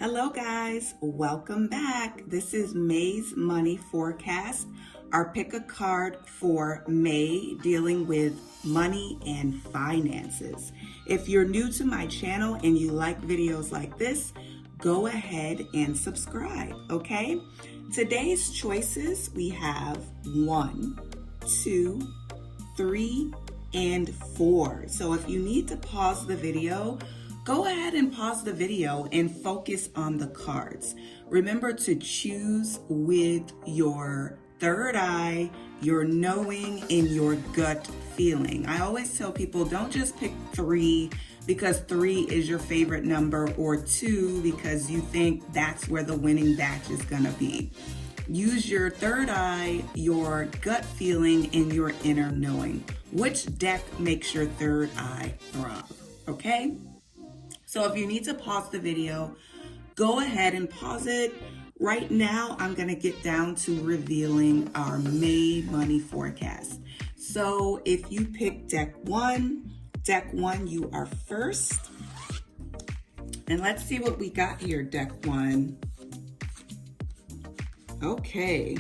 Hello guys, welcome back. This is May's money forecast. Our pick a card for May dealing with money and finances. If you're new to my channel and you like videos like this, go ahead and subscribe, okay? Today's choices, we have 1, 2, 3, and 4. So if you need to pause the video, go ahead and pause the video and focus on the cards. Remember to choose with your third eye, your knowing, and your gut feeling. I always tell people, don't just pick 3 because 3 is your favorite number, or 2 because you think that's where the winning batch is gonna be. Use your third eye, your gut feeling, and your inner knowing. Which deck makes your third eye throb, okay? So if you need to pause the video, go ahead and pause it. Right now, I'm gonna get down to revealing our May money forecast. So if you pick deck 1, you are first. And let's see what we got here, deck 1. Okay,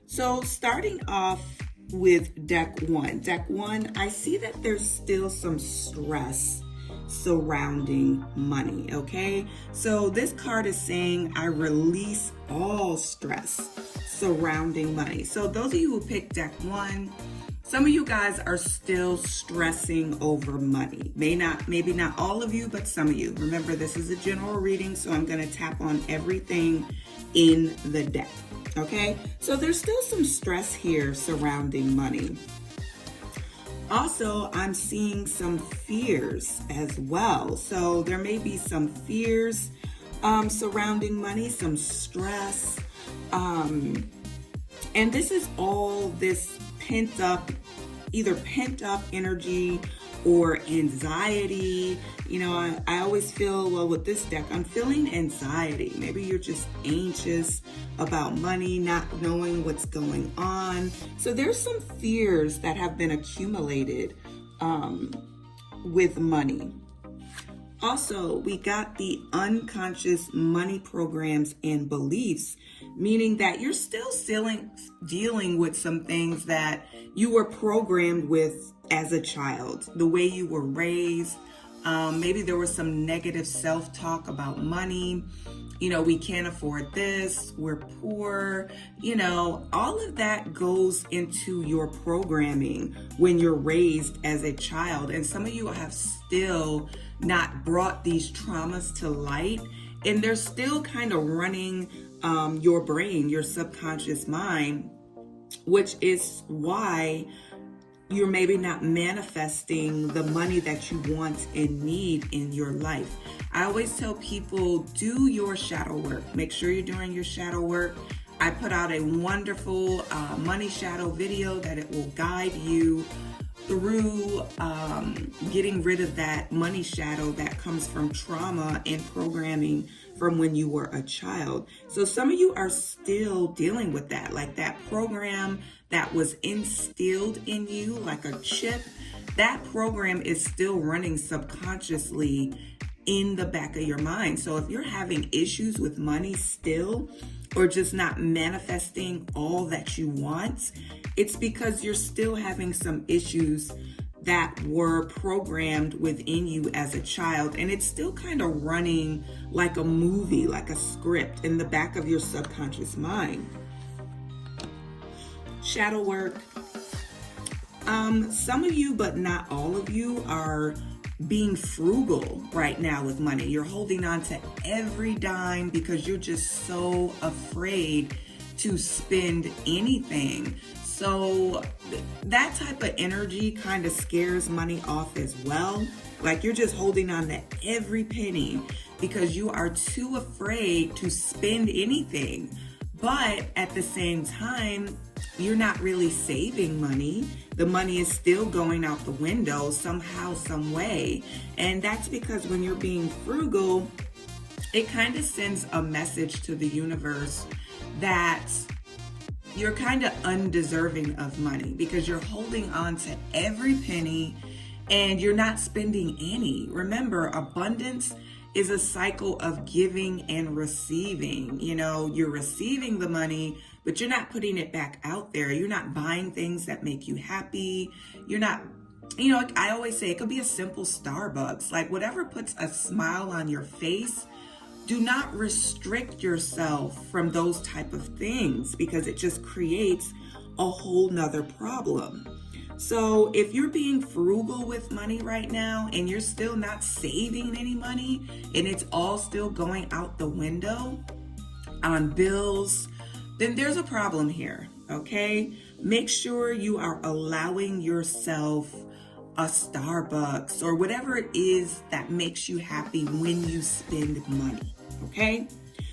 so starting off with deck 1, I see that there's still some stress surrounding money, okay? So this card is saying I release all stress surrounding money. So those of you who picked deck 1, some of you guys are still stressing over money. Maybe not all of you, but some of you. Remember, this is a general reading, so I'm gonna tap on everything in the deck, okay? So there's still some stress here surrounding money. Also, I'm seeing some fears as well. So there may be some fears surrounding money, some stress. And this is all this either pent up energy or anxiety. You know, I always feel, well, with this deck, I'm feeling anxiety. Maybe you're just anxious about money, not knowing what's going on. So there's some fears that have been accumulated with money. Also, we got the unconscious money programs and beliefs, meaning that you're still dealing with some things that you were programmed with as a child, the way you were raised. Maybe there was some negative self-talk about money. You know, we can't afford this, we're poor. You know, all of that goes into your programming when you're raised as a child. And some of you have still not brought these traumas to light, and they're still kind of running your brain, your subconscious mind, which is why you're maybe not manifesting the money that you want and need in your life. I always tell people, do your shadow work. Make sure you're doing your shadow work. I put out a wonderful money shadow video that it will guide you through getting rid of that money shadow that comes from trauma and programming from when you were a child. So some of you are still dealing with that, like that program that was instilled in you like a chip. That program is still running subconsciously in the back of your mind. So if you're having issues with money still, or just not manifesting all that you want, it's because you're still having some issues that were programmed within you as a child, and it's still kind of running like a movie, like a script in the back of your subconscious mind. Shadow work. Some of you, but not all of you, are being frugal right now with money. You're holding on to every dime because you're just so afraid to spend anything. So that type of energy kind of scares money off as well. Like you're just holding on to every penny because you are too afraid to spend anything. But at the same time, you're not really saving money. The money is still going out the window somehow, some way. And that's because when you're being frugal, it kind of sends a message to the universe that you're kind of undeserving of money because you're holding on to every penny and you're not spending any. Remember, abundance is a cycle of giving and receiving. You know, you're receiving the money, but you're not putting it back out there. You're not buying things that make you happy. You're not, you know, I always say it could be a simple Starbucks, like whatever puts a smile on your face. Do not restrict yourself from those type of things, because it just creates a whole nother problem. So if you're being frugal with money right now and you're still not saving any money and it's all still going out the window on bills, then there's a problem here, okay? Make sure you are allowing yourself a Starbucks or whatever it is that makes you happy when you spend money, okay?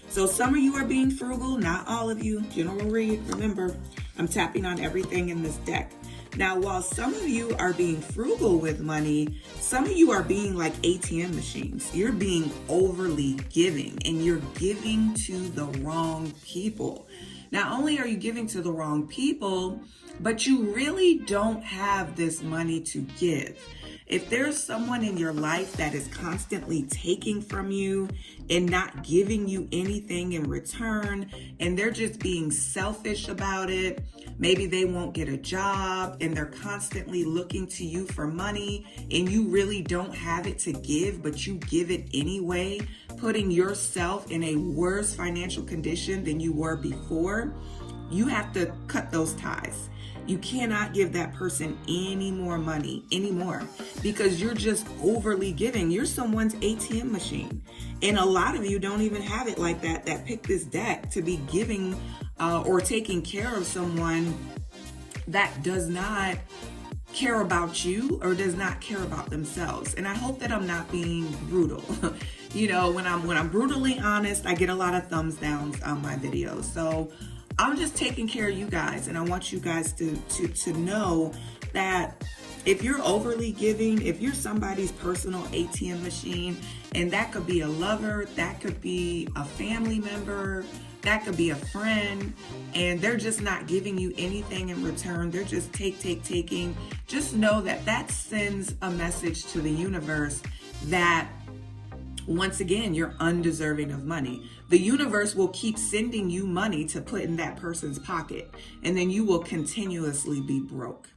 So some of you are being frugal, not all of you. General read, remember, I'm tapping on everything in this deck. Now, while some of you are being frugal with money, some of you are being like ATM machines. You're being overly giving, and you're giving to the wrong people. Not only are you giving to the wrong people, but you really don't have this money to give. If there's someone in your life that is constantly taking from you and not giving you anything in return, and they're just being selfish about it, maybe they won't get a job and they're constantly looking to you for money and you really don't have it to give, but you give it anyway, putting yourself in a worse financial condition than you were before, you have to cut those ties. You cannot give that person any more money anymore, because you're just overly giving. You're someone's ATM machine. And a lot of you don't even have it like that picked this deck to be giving or taking care of someone that does not care about you or does not care about themselves. And I hope that I'm not being brutal. You know, when I'm brutally honest, I get a lot of thumbs downs on my videos. So I'm just taking care of you guys, and I want you guys to know that if you're overly giving, if you're somebody's personal ATM machine, and that could be a lover, that could be a family member, that could be a friend, and they're just not giving you anything in return, they're just taking, just know that that sends a message to the universe that, once again, you're undeserving of money. The universe will keep sending you money to put in that person's pocket, and then you will continuously be broke.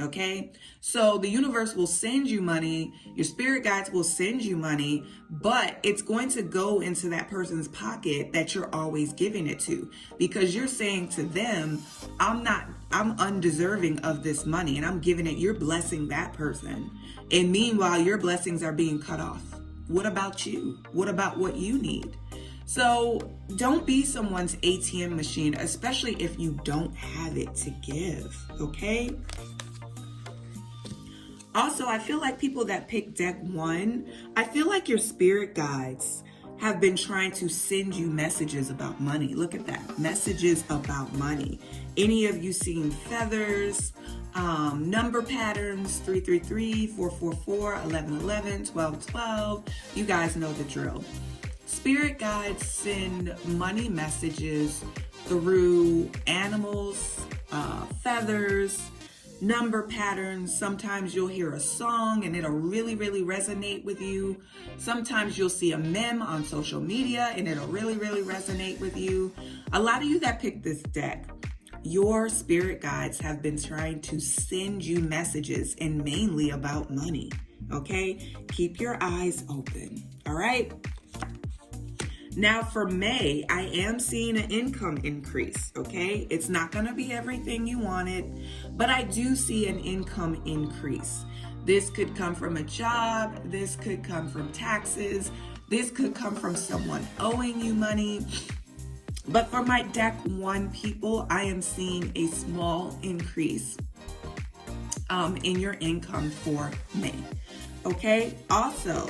Okay? So the universe will send you money, your spirit guides will send you money, but it's going to go into that person's pocket that you're always giving it to, because you're saying to them, I'm undeserving of this money, and I'm giving it, you're blessing that person. And meanwhile, your blessings are being cut off. What about you? What about what you need? So don't be someone's ATM machine, especially if you don't have it to give, okay? Also, I feel like people that pick deck 1, I feel like your spirit guides have been trying to send you messages about money. Look at that, messages about money. Any of you seen feathers, number patterns, 333, 444, 1111, 1212, you guys know the drill. Spirit guides send money messages through animals, feathers, number patterns. Sometimes you'll hear a song and it'll really, really resonate with you. Sometimes you'll see a meme on social media and it'll really, really resonate with you. A lot of you that picked this deck, your spirit guides have been trying to send you messages, and mainly about money, okay? Keep your eyes open, all right? Now for May, I am seeing an income increase, okay? It's not gonna be everything you wanted, but I do see an income increase. This could come from a job, this could come from taxes, this could come from someone owing you money. But for my deck 1 people, I am seeing a small increase in your income for May, okay? Also,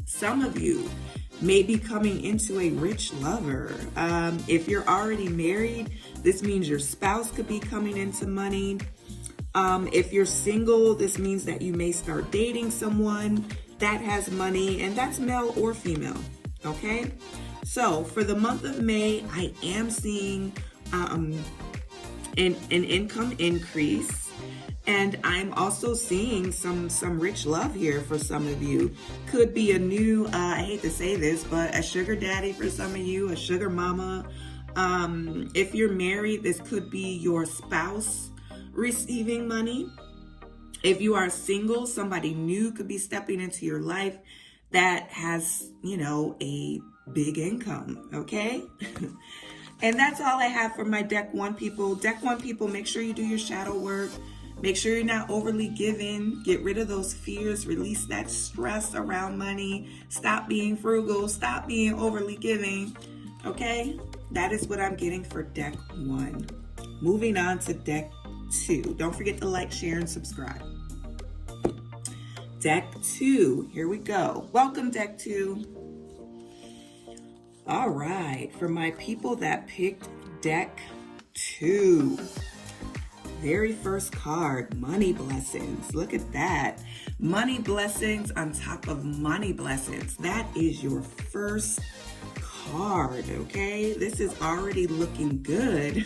some of you may be coming into a rich lover. If you're already married, this means your spouse could be coming into money. If you're single, this means that you may start dating someone that has money, and that's male or female, okay? So for the month of May, I am seeing an income increase. And I'm also seeing some rich love here for some of you. Could be a new, I hate to say this, but a sugar daddy for some of you, a sugar mama. If you're married, this could be your spouse receiving money. If you are single, somebody new could be stepping into your life that has, a big income, okay? And that's all I have for my Deck 1 people. Deck 1 people, make sure you do your shadow work. Make sure you're not overly giving. Get rid of those fears. Release that stress around money. Stop being frugal. Stop being overly giving. Okay? That is what I'm getting for Deck 1. Moving on to Deck 2. Don't forget to like, share, and subscribe. Deck 2. Here we go. Welcome, Deck 2. All right. For my people that picked Deck 2. Very first card, money blessings. Look at that. Money blessings on top of money blessings. That is your first card, okay? This is already looking good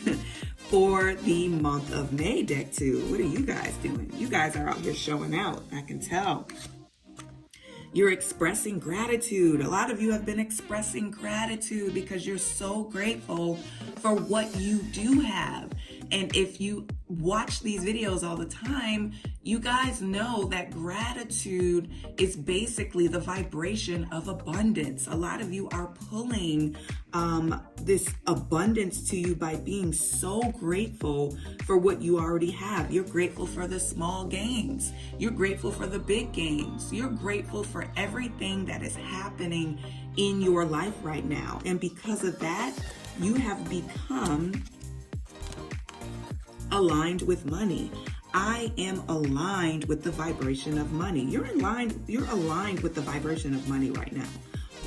for the month of May, Deck 2. What are you guys doing? You guys are out here showing out, I can tell. You're expressing gratitude. A lot of you have been expressing gratitude because you're so grateful for what you do have. And if you watch these videos all the time, you guys know that gratitude is basically the vibration of abundance. A lot of you are pulling this abundance to you by being so grateful for what you already have. You're grateful for the small gains. You're grateful for the big gains. You're grateful for everything that is happening in your life right now. And because of that, you have become aligned with money. I am aligned with the vibration of money. You're aligned with the vibration of money right now.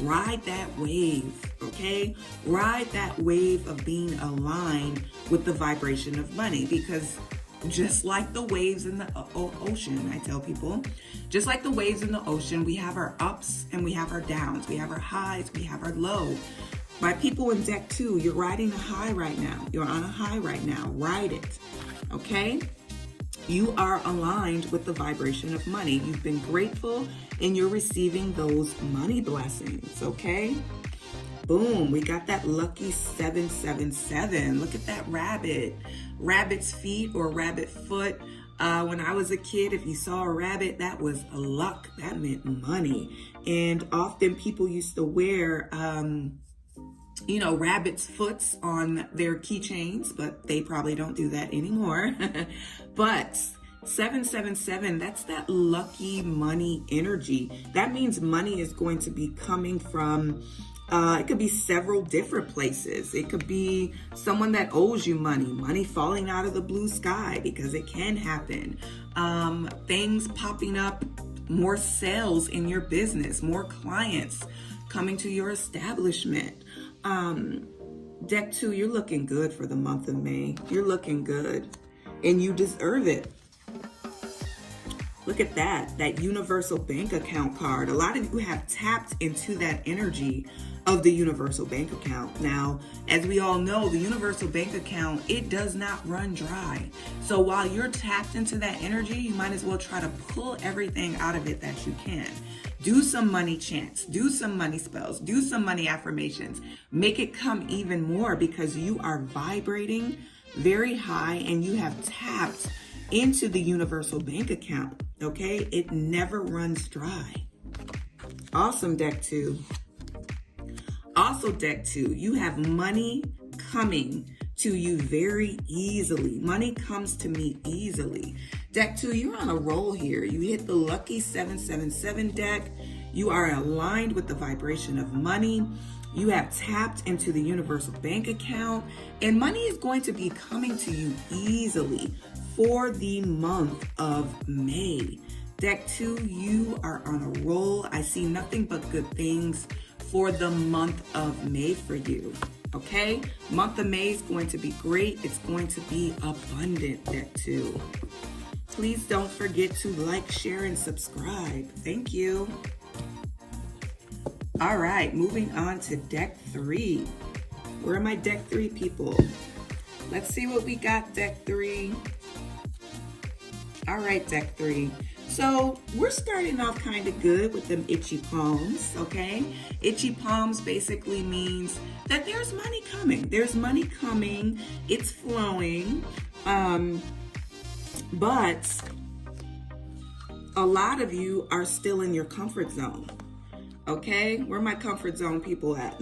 Ride that wave, okay? Ride that wave of being aligned with the vibration of money, because just like the waves in the ocean, I tell people, just like the waves in the ocean, we have our ups and we have our downs. We have our highs, we have our lows. My people in Deck 2, you're riding a high right now. You're on a high right now. Ride it, okay? You are aligned with the vibration of money. You've been grateful and you're receiving those money blessings, okay? Boom, we got that lucky 777. Look at that rabbit. Rabbit's feet or rabbit foot. When I was a kid, if you saw a rabbit, that was luck. That meant money. And often people used to wear rabbit's foots on their keychains, but they probably don't do that anymore. But 777, that's that lucky money energy. That means money is going to be coming from, it could be several different places. It could be someone that owes you money falling out of the blue sky, because it can happen. Things popping up, more sales in your business, more clients coming to your establishment. Deck 2, you're looking good for the month of May. You're looking good and you deserve it. Look at that universal bank account card. A lot of you have tapped into that energy of the universal bank account. Now, as we all know, the universal bank account, it does not run dry. So while you're tapped into that energy, you might as well try to pull everything out of it that you can. Do some money chants, do some money spells, do some money affirmations. Make it come even more, because you are vibrating very high and you have tapped into the universal bank account, okay? It never runs dry. Awesome, Deck 2. Also, Deck 2, you have money coming to you very easily. Money comes to me easily. Deck 2, you're on a roll here. You hit the lucky 777 deck. You are aligned with the vibration of money. You have tapped into the universal bank account, and money is going to be coming to you easily for the month of May. Deck 2, you are on a roll. I see nothing but good things for the month of May for you. Okay? Month of May is going to be great. It's going to be abundant, Deck 2. Please don't forget to like, share, and subscribe. Thank you. All right, moving on to Deck 3. Where are my Deck 3 people? Let's see what we got, Deck 3. All right, deck 3. So we're starting off kind of good with them itchy palms, okay? Itchy palms basically means that there's money coming. There's money coming. It's flowing. But a lot of you are still in your comfort zone, okay? Where my comfort zone people at?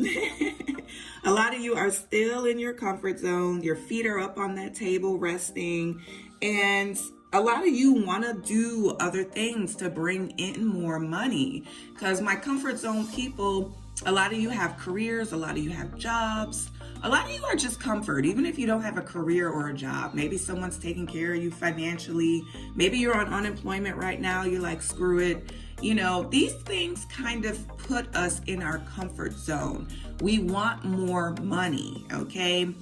A lot of you are still in your comfort zone. Your feet are up on that table resting, and a lot of you want to do other things to bring in more money, because my comfort zone people, a lot of you have careers, a lot of you have jobs, a lot of you are just comfort. Even if you don't have a career or a job, maybe someone's taking care of you financially, maybe you're on unemployment right now, you're like, screw it. You know, these things kind of put us in our comfort zone. We want more money, okay?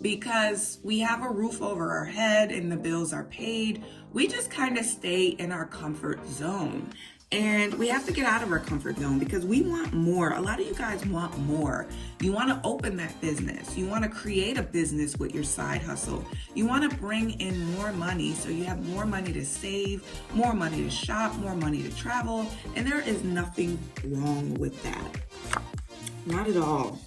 Because we have a roof over our head and the bills are paid, we just kind of stay in our comfort zone. And we have to get out of our comfort zone because we want more. A lot of you guys want more. You want to open that business. You want to create a business with your side hustle. You want to bring in more money so you have more money to save, more money to shop, more money to travel. And there is nothing wrong with that. Not at all.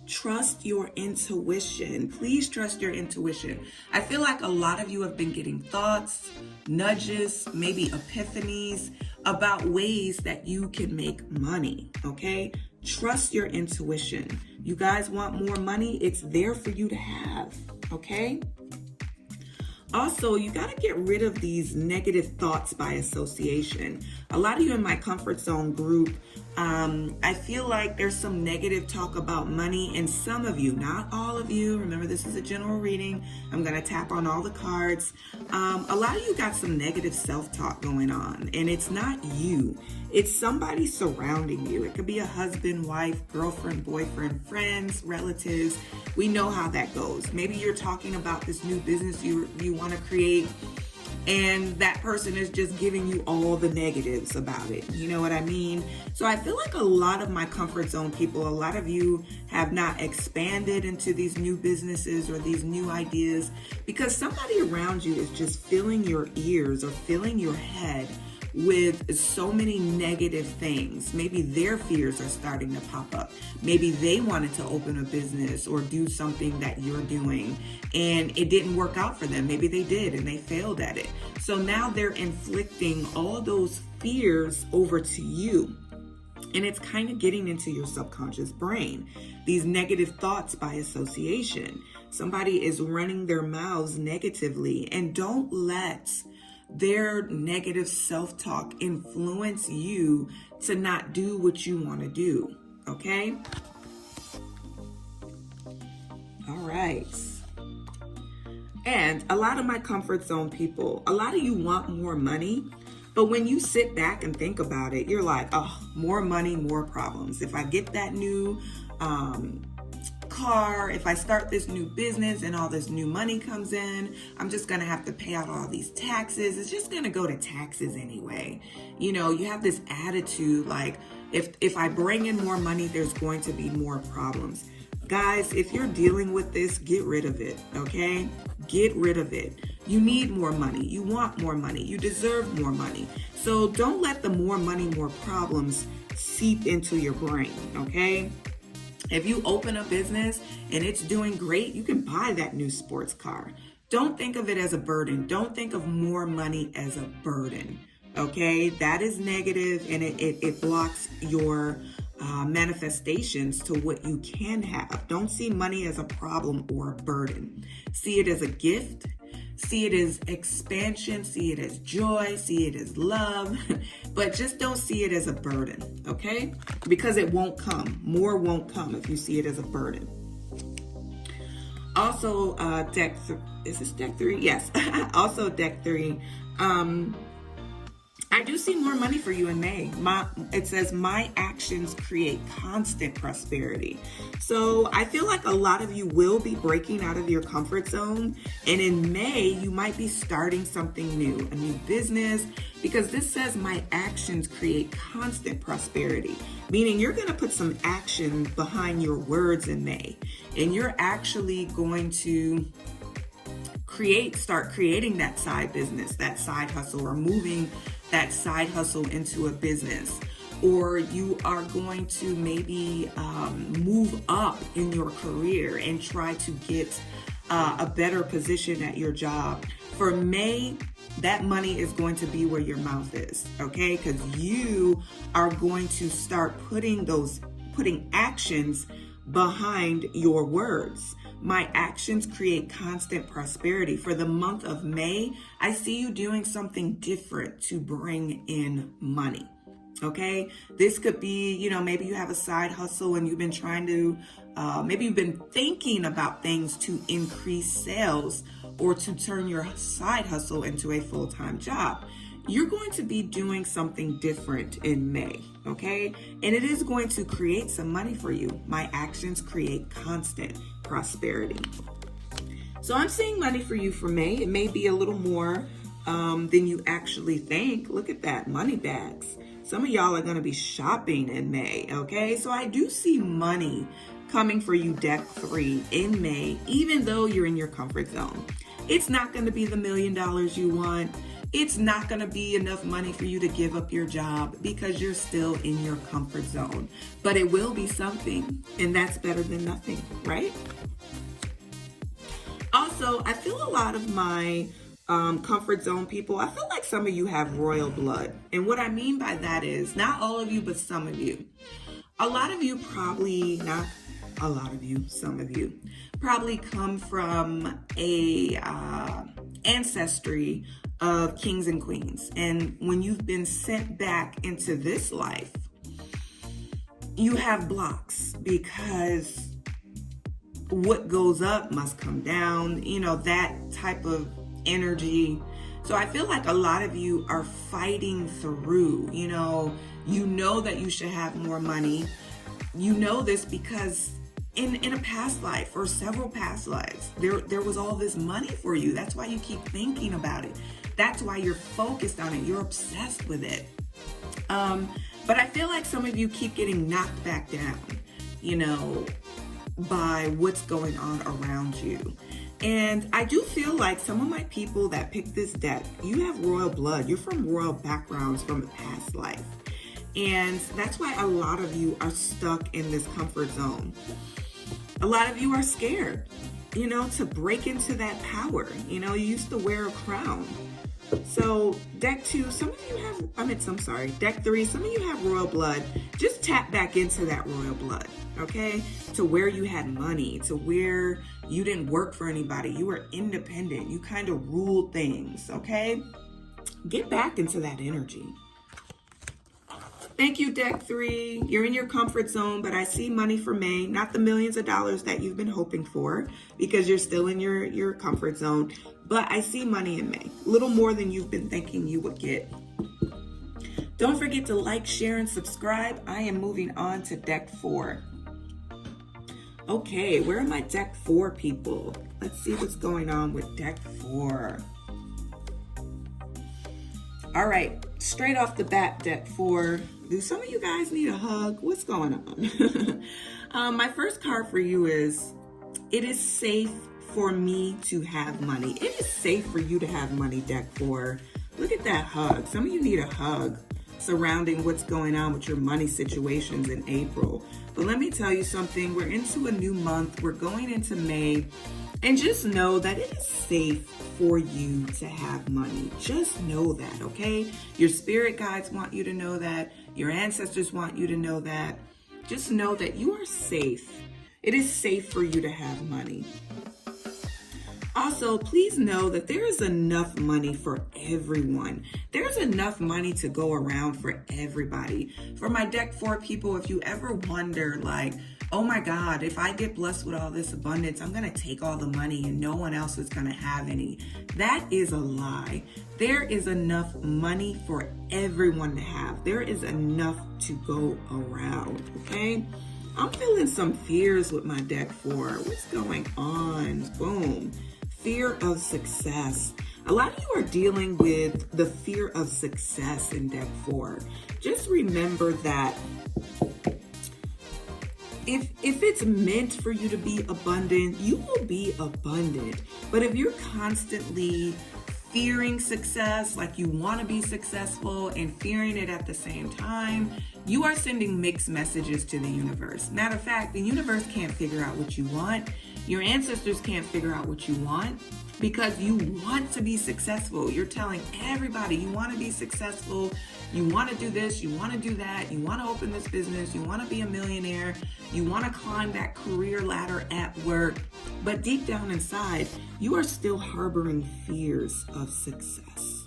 Trust your intuition. Please trust your intuition. I feel like a lot of you have been getting thoughts, nudges, maybe epiphanies about ways that you can make money, okay? Trust your intuition. You guys want more money? It's there for you to have, okay? Also, you got to get rid of these negative thoughts by association. A lot of you in my comfort zone group, I feel like there's some negative talk about money, and some of you, not all of you, remember this is a general reading, I'm going to tap on all the cards. A lot of you got some negative self-talk going on, and it's not you. It's somebody surrounding you. It could be a husband, wife, girlfriend, boyfriend, friends, relatives. We know how that goes. Maybe you're talking about this new business you want to create, and that person is just giving you all the negatives about it. You know what I mean? So I feel like a lot of my comfort zone people, a lot of you have not expanded into these new businesses or these new ideas because somebody around you is just filling your ears or filling your head with so many negative things. Maybe their fears are starting to pop up. Maybe they wanted to open a business or do something that you're doing and it didn't work out for them. Maybe they did and they failed at it. So now they're inflicting all those fears over to you. And it's kind of getting into your subconscious brain. These negative thoughts by association. Somebody is running their mouths negatively, and don't let their negative self-talk influence you to not do what you want to do, okay? All right. And a lot of my comfort zone people, a lot of you want more money, but when you sit back and think about it, you're like, oh, more money, more problems. If I get that new car, if I start this new business and all this new money comes in, I'm just going to have to pay out all these taxes. It's just going to go to taxes anyway. You know, you have this attitude like if I bring in more money, there's going to be more problems. Guys, if you're dealing with this, get rid of it, okay? Get rid of it. You need more money. You want more money. You deserve more money. So don't let the more money, more problems seep into your brain, okay? If you open a business and it's doing great, you can buy that new sports car. Don't think of it as a burden. Don't think of more money as a burden, okay? That is negative, and it blocks your manifestations to what you can have. Don't see money as a problem or a burden. See it as a gift. See it as expansion, see it as joy, see it as love, but just don't see it as a burden, okay? Because it won't come. More won't come if you see it as a burden. Also, is this deck 3? Yes. Also, deck 3. I do see more money for you in May. It says, my actions create constant prosperity. So I feel like a lot of you will be breaking out of your comfort zone. And in May, you might be starting something new, a new business, because this says my actions create constant prosperity, meaning you're going to put some action behind your words in May. And you're actually going to start creating that side business, that side hustle, or moving that side hustle into a business. Or you are going to maybe move up in your career and try to get a better position at your job. For May, that money is going to be where your mouth is, okay? Because you are going to start putting actions behind your words. My actions create constant prosperity. For the month of May, I see you doing something different to bring in money. Okay, this could be, maybe you have a side hustle and you've been trying to, maybe you've been thinking about things to increase sales or to turn your side hustle into a full-time job. You're going to be doing something different in May, okay? And it is going to create some money for you. My actions create constant prosperity. So I'm seeing money for you for May. It may be a little more than you actually think. Look at that, money bags. Some of y'all are going to be shopping in May, okay? So I do see money coming for you, deck 3, in May, even though you're in your comfort zone. It's not going to be the $1 million you want. It's not going to be enough money for you to give up your job because you're still in your comfort zone. But it will be something, and that's better than nothing, right? Also, I feel a lot of my comfort zone people, I feel like some of you have royal blood. And what I mean by that is, not all of you, but some of you. A lot of you probably, not a lot of you, some of you, probably come from a ancestry of kings and queens. And when you've been sent back into this life, you have blocks because what goes up must come down, that type of energy. So I feel like a lot of you are fighting through, you know that you should have more money. You know this because in a past life or several past lives, there was all this money for you. That's why you keep thinking about it. That's why you're focused on it. You're obsessed with it. But I feel like some of you keep getting knocked back down, by what's going on around you. And I do feel like some of my people that picked this deck, you have royal blood. You're from royal backgrounds from a past life. And that's why a lot of you are stuck in this comfort zone. A lot of you are scared, to break into that power. You used to wear a crown. So deck 2, deck 3, some of you have royal blood. Just tap back into that royal blood, okay? To where you had money, to where you didn't work for anybody. You were independent. You kind of ruled things, okay? Get back into that energy. Thank you, deck 3. You're in your comfort zone, but I see money for May, not the millions of dollars that you've been hoping for because you're still in your comfort zone. But I see money in May, a little more than you've been thinking you would get. Don't forget to like, share, and subscribe. I am moving on to deck 4. Okay, where are my deck 4 people? Let's see what's going on with deck 4. All right, straight off the bat, deck 4. Do some of you guys need a hug? What's going on? My first card for you is, it is safe for me to have money. It is safe for you to have money, deck 4. Look at that hug. Some of you need a hug surrounding what's going on with your money situations in April. But let me tell you something. We're into a new month. We're going into May. And just know that it is safe for you to have money. Just know that, okay? Your spirit guides want you to know that. Your ancestors want you to know that. Just know that you are safe. It is safe for you to have money. Also, please know that there is enough money for everyone. There's enough money to go around for everybody. For my deck 4 people, if you ever wonder, like, oh my God, if I get blessed with all this abundance, I'm going to take all the money and no one else is going to have any. That is a lie. There is enough money for everyone to have. There is enough to go around, okay? I'm feeling some fears with my deck 4. What's going on? Boom. Fear of success. A lot of you are dealing with the fear of success in deck 4. Just remember that if it's meant for you to be abundant, you will be abundant. But if you're constantly fearing success, like you want to be successful and fearing it at the same time, you are sending mixed messages to the universe. Matter of fact, the universe can't figure out what you want. Your ancestors can't figure out what you want because you want to be successful. You're telling everybody you want to be successful. You want to do this, you want to do that, you want to open this business, you want to be a millionaire, you want to climb that career ladder at work. But deep down inside, you are still harboring fears of success.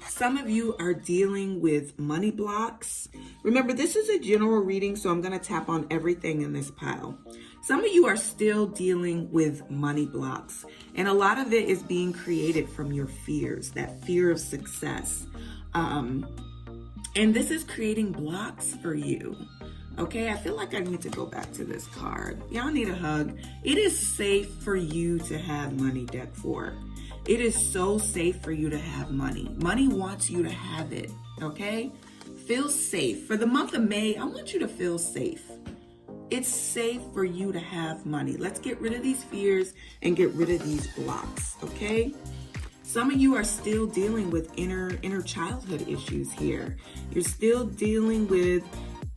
Some of you are dealing with money blocks. Remember, this is a general reading, so I'm going to tap on everything in this pile. Some of you are still dealing with money blocks, and a lot of it is being created from your fears, that fear of success. And this is creating blocks for you. Okay, I feel like I need to go back to this card. Y'all need a hug. It is safe for you to have money, deck 4. It is so safe for you to have money. Money wants you to have it, okay? Feel safe. For the month of May, I want you to feel safe. It's safe for you to have money. Let's get rid of these fears and get rid of these blocks, okay? Some of you are still dealing with inner childhood issues here. You're still dealing with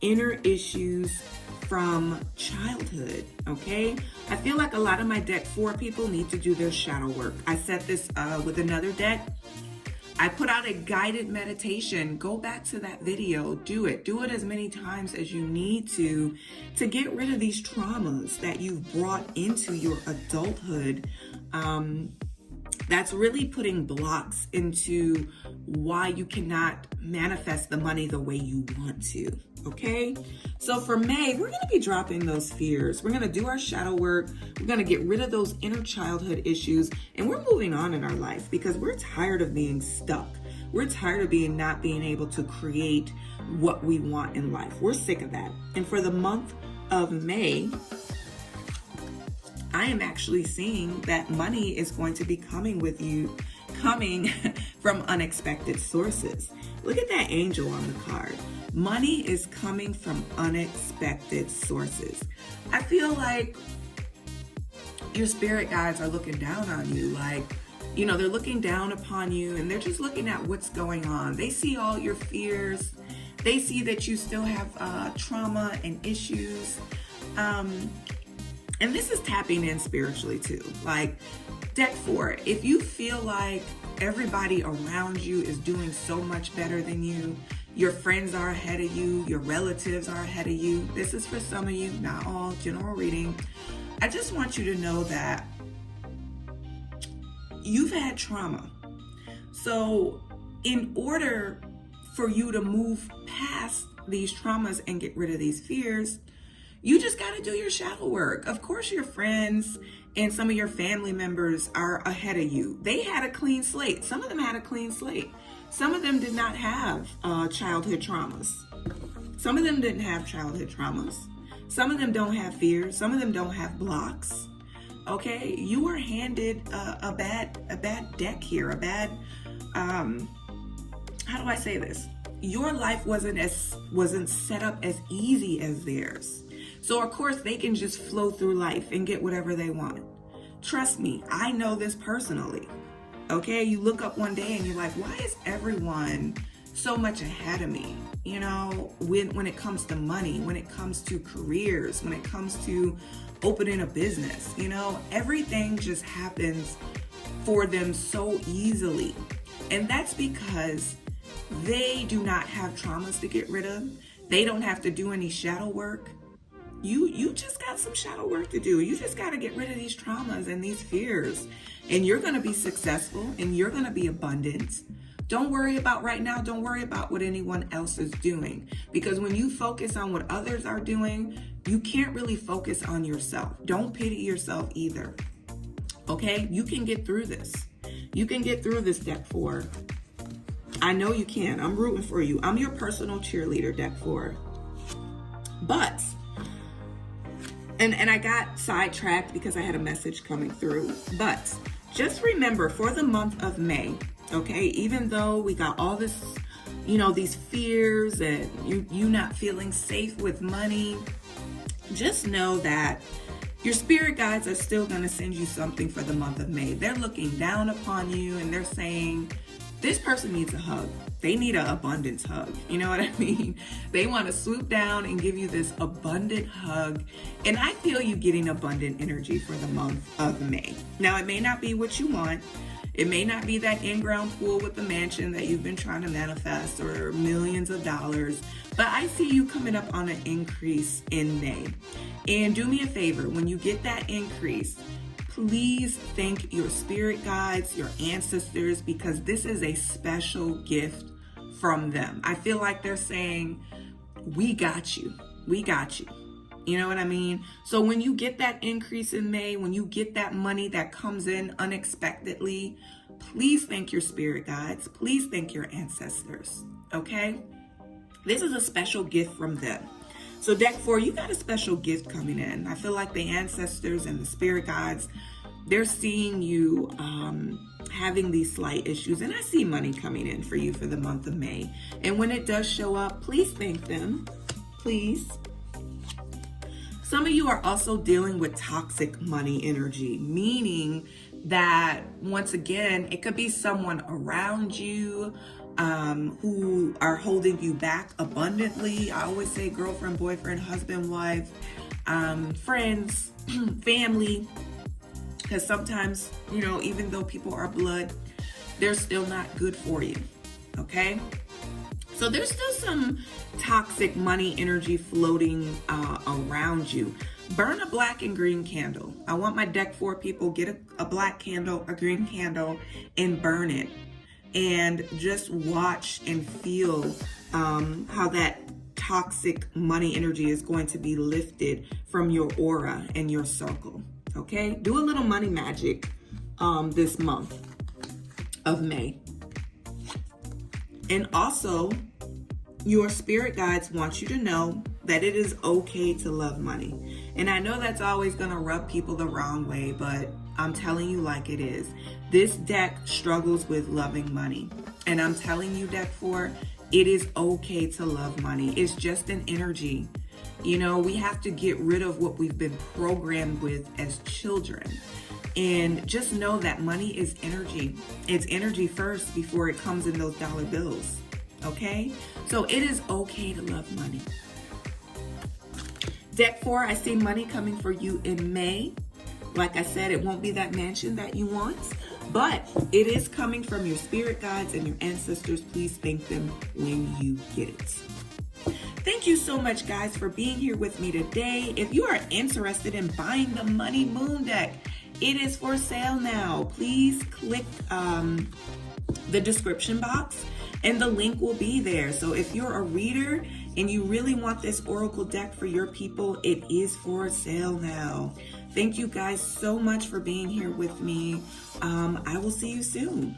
inner issues from childhood, okay? I feel like a lot of my deck 4 people need to do their shadow work. I said this with another deck. I put out a guided meditation. Go back to that video. Do it. Do it as many times as you need to get rid of these traumas that you've brought into your adulthood. That's really putting blocks into why you cannot manifest the money the way you want to, okay? So for May, we're going to be dropping those fears. We're going to do our shadow work. We're going to get rid of those inner childhood issues, and we're moving on in our life because we're tired of being stuck. We're tired of not being able to create what we want in life. We're sick of that. And for the month of May, I am actually seeing that money is going to be coming from unexpected sources. Look at that angel on the card. Money is coming from unexpected sources. I feel like your spirit guides are looking down on you. Like, you know, they're looking down upon you and they're just looking at what's going on. They see all your fears. They see that you still have trauma and issues. And this is tapping in spiritually too. Like deck 4, if you feel like everybody around you is doing so much better than you, your friends are ahead of you, your relatives are ahead of you. This is for some of you, not all, general reading. I just want you to know that you've had trauma. So in order for you to move past these traumas and get rid of these fears, you just got to do your shadow work. Of course, your friends and some of your family members are ahead of you. They had a clean slate. Some of them had a clean slate. Some of them did not have childhood traumas. Some of them didn't have childhood traumas. Some of them don't have fears. Some of them don't have blocks. Okay, you were handed a bad deck here. A bad, how do I say this? Your life wasn't set up as easy as theirs. So of course they can just flow through life and get whatever they want. Trust me, I know this personally. Okay, you look up one day and you're like, why is everyone so much ahead of me? You know, when it comes to money, when it comes to careers, when it comes to opening a business, you know, everything just happens for them so easily. And that's because they do not have traumas to get rid of. They don't have to do any shadow work. You just got some shadow work to do. You just got to get rid of these traumas and these fears. And you're going to be successful and you're going to be abundant. Don't worry about right now. Don't worry about what anyone else is doing. Because when you focus on what others are doing, you can't really focus on yourself. Don't pity yourself either. Okay? You can get through this. You can get through this, deck 4. I know you can. I'm rooting for you. I'm your personal cheerleader, deck 4. But... And I got sidetracked because I had a message coming through. But just remember, for the month of May, okay, even though we got all this these fears and you not feeling safe with money, just know that your spirit guides are still going to send you something for the month of May. They're looking down upon you and they're saying, this person needs a hug. They need an abundance hug. You know what I mean? They want to swoop down and give you this abundant hug. And I feel you getting abundant energy for the month of May. Now, it may not be what you want. It may not be that in-ground pool with the mansion that you've been trying to manifest or millions of dollars, but I see you coming up on an increase in May. And do me a favor, when you get that increase, please thank your spirit guides, your ancestors, because this is a special gift from them. I feel like they're saying, we got you. We got you. You know what I mean? So when you get that increase in May, when you get that money that comes in unexpectedly, please thank your spirit guides. Please thank your ancestors. Okay? This is a special gift from them. So deck 4, you got a special gift coming in. I feel like the ancestors and the spirit guides, they're seeing you having these slight issues. And I see money coming in for you for the month of May. And when it does show up, please thank them. Please. Some of you are also dealing with toxic money energy, meaning that, once again, it could be someone around you who are holding you back abundantly. I always say girlfriend, boyfriend, husband, wife, friends, family, because sometimes, even though people are blood, they're still not good for you, okay? So there's still some toxic money energy floating around you. Burn a black and green candle. I want my deck 4 people, get a black candle, a green candle, and burn it. And just watch and feel how that toxic money energy is going to be lifted from your aura and your circle. Okay? Do a little money magic this month of May. And also, your spirit guides want you to know that it is okay to love money. And I know that's always going to rub people the wrong way, but I'm telling you like it is. This deck struggles with loving money. And I'm telling you, deck 4, it is okay to love money. It's just an energy. We have to get rid of what we've been programmed with as children. And just know that money is energy. It's energy first before it comes in those dollar bills. Okay? So it is okay to love money. Deck 4, I see money coming for you in May. Like I said, it won't be that mansion that you want, but it is coming from your spirit guides and your ancestors. Please thank them when you get it. Thank you so much, guys, for being here with me today. If you are interested in buying the Money Moon deck, it is for sale now. Please click the description box and the link will be there. So if you're a reader and you really want this Oracle deck for your people, it is for sale now. Thank you guys so much for being here with me. I will see you soon.